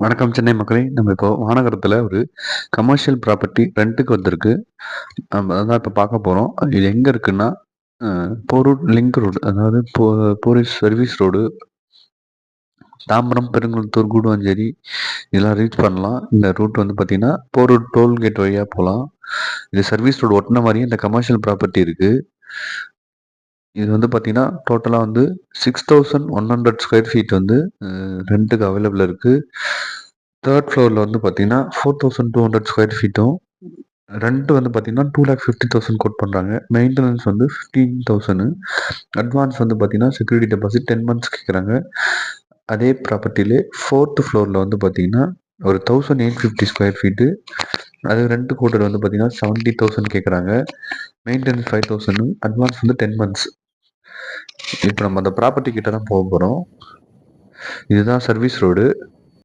வணக்கம் சென்னை மக்களே. நம்ம இப்போ மாநகரத்தில் ஒரு கமர்ஷியல் ப்ராப்பர்ட்டி ரெண்ட்டுக்கு வந்திருக்கு. நம்ம அதான் இப்போ பார்க்க போகிறோம். இது எங்கே இருக்குன்னா போரூர் லிங்க் ரோடு, அதாவது போரூர் சர்வீஸ் ரோடு, தாம்பரம், பெருங்குளத்தூர், கூடுவாஞ்சேரி இதெல்லாம் ரீச் பண்ணலாம். இந்த ரூட் வந்து பார்த்தீங்கன்னா போரூர் டோல்கேட் வழியாக போகலாம். இது சர்வீஸ் ரோடு ஒட்டின மாதிரியே இந்த கமர்ஷியல் ப்ராப்பர்ட்டி இருக்குது. இது வந்து பார்த்தீங்கன்னா டோட்டலாக வந்து 6100 ஸ்கொயர் ஃபீட் வந்து ரெண்ட்டுக்கு அவைலபிள் இருக்குது. தேர்ட் ஃப்ளோரில் வந்து பார்த்தீங்கன்னா 4200 ஸ்கொயர் ஃபீட்டும் ரெண்ட் வந்து பார்த்தீங்கன்னா 2,50,000 கோட் பண்ணுறாங்க. மெயின்டெனன்ஸ் வந்து 15,000. அட்வான்ஸ் வந்து பார்த்தீங்கன்னா செக்யூரிட்டி டெபாசிட் 10 மந்த்ஸ் கேட்குறாங்க. அதே ப்ராப்பர்ட்டிலே ஃபோர்த் ஃப்ளோரில் வந்து பார்த்தீங்கன்னா ஒரு 1850 ஸ்கொயர் ஃபீட்டு, அது ரெண்ட் கோட்டர் வந்து பார்த்தீங்கன்னா 70,000 கேட்குறாங்க. மெயின்டெனன்ஸ் 5,000, அட்வான்ஸ் வந்து 10 மந்த்ஸ். இப்போ நம்ம அந்த ப்ராப்பர்ட்டி கிட்ட தான் போக போகிறோம். இதுதான் சர்வீஸ் ரோடு.